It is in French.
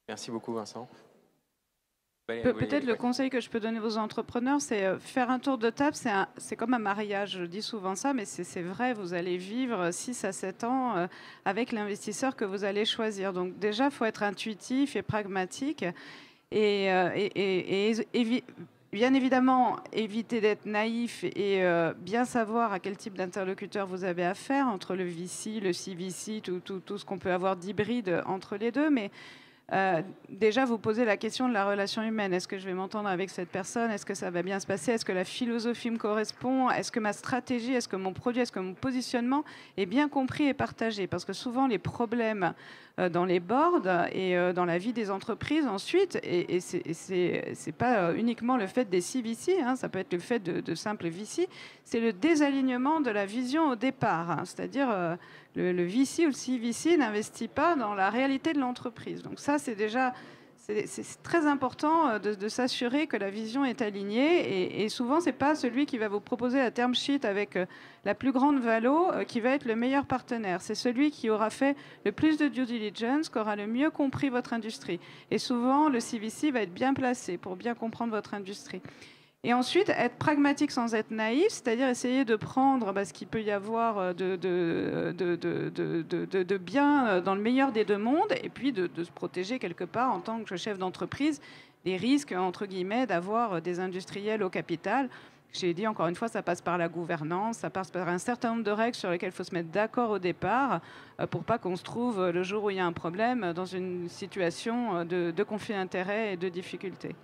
Merci beaucoup, Vincent. Peut-être le conseil que je peux donner aux entrepreneurs, c'est faire un tour de table. C'est comme un mariage, je dis souvent ça, mais c'est vrai, vous allez vivre 6 à 7 ans avec l'investisseur que vous allez choisir. Donc déjà, il faut être intuitif et pragmatique. Et bien évidemment, éviter d'être naïf et bien savoir à quel type d'interlocuteur vous avez affaire, entre le VC, le CVC, tout ce qu'on peut avoir d'hybride entre les deux. Mais déjà, vous posez la question de la relation humaine. Est-ce que je vais m'entendre avec cette personne? Est-ce que ça va bien se passer? Est-ce que la philosophie me correspond? Est-ce que ma stratégie, est-ce que mon produit, est-ce que mon positionnement est bien compris et partagé? Parce que souvent, les problèmes dans les boards et dans la vie des entreprises ensuite, et c'est pas uniquement le fait des CVC, hein, ça peut être le fait de simples VC, c'est le désalignement de la vision au départ. Hein, c'est-à-dire le VC ou le CVC n'investit pas dans la réalité de l'entreprise. Donc ça, c'est déjà c'est très important de s'assurer que la vision est alignée. Et souvent, c'est pas celui qui va vous proposer la term sheet avec la plus grande valo qui va être le meilleur partenaire. C'est celui qui aura fait le plus de due diligence, qui aura le mieux compris votre industrie. Et souvent, le CVC va être bien placé pour bien comprendre votre industrie. Et ensuite, être pragmatique sans être naïf, c'est-à-dire essayer de prendre ce qu'il peut y avoir de bien dans le meilleur des deux mondes, et puis de se protéger quelque part en tant que chef d'entreprise des risques, entre guillemets, d'avoir des industriels au capital. J'ai dit, encore une fois, ça passe par la gouvernance, ça passe par un certain nombre de règles sur lesquelles il faut se mettre d'accord au départ pour pas qu'on se trouve, le jour où il y a un problème, dans une situation de conflit d'intérêts et de difficultés.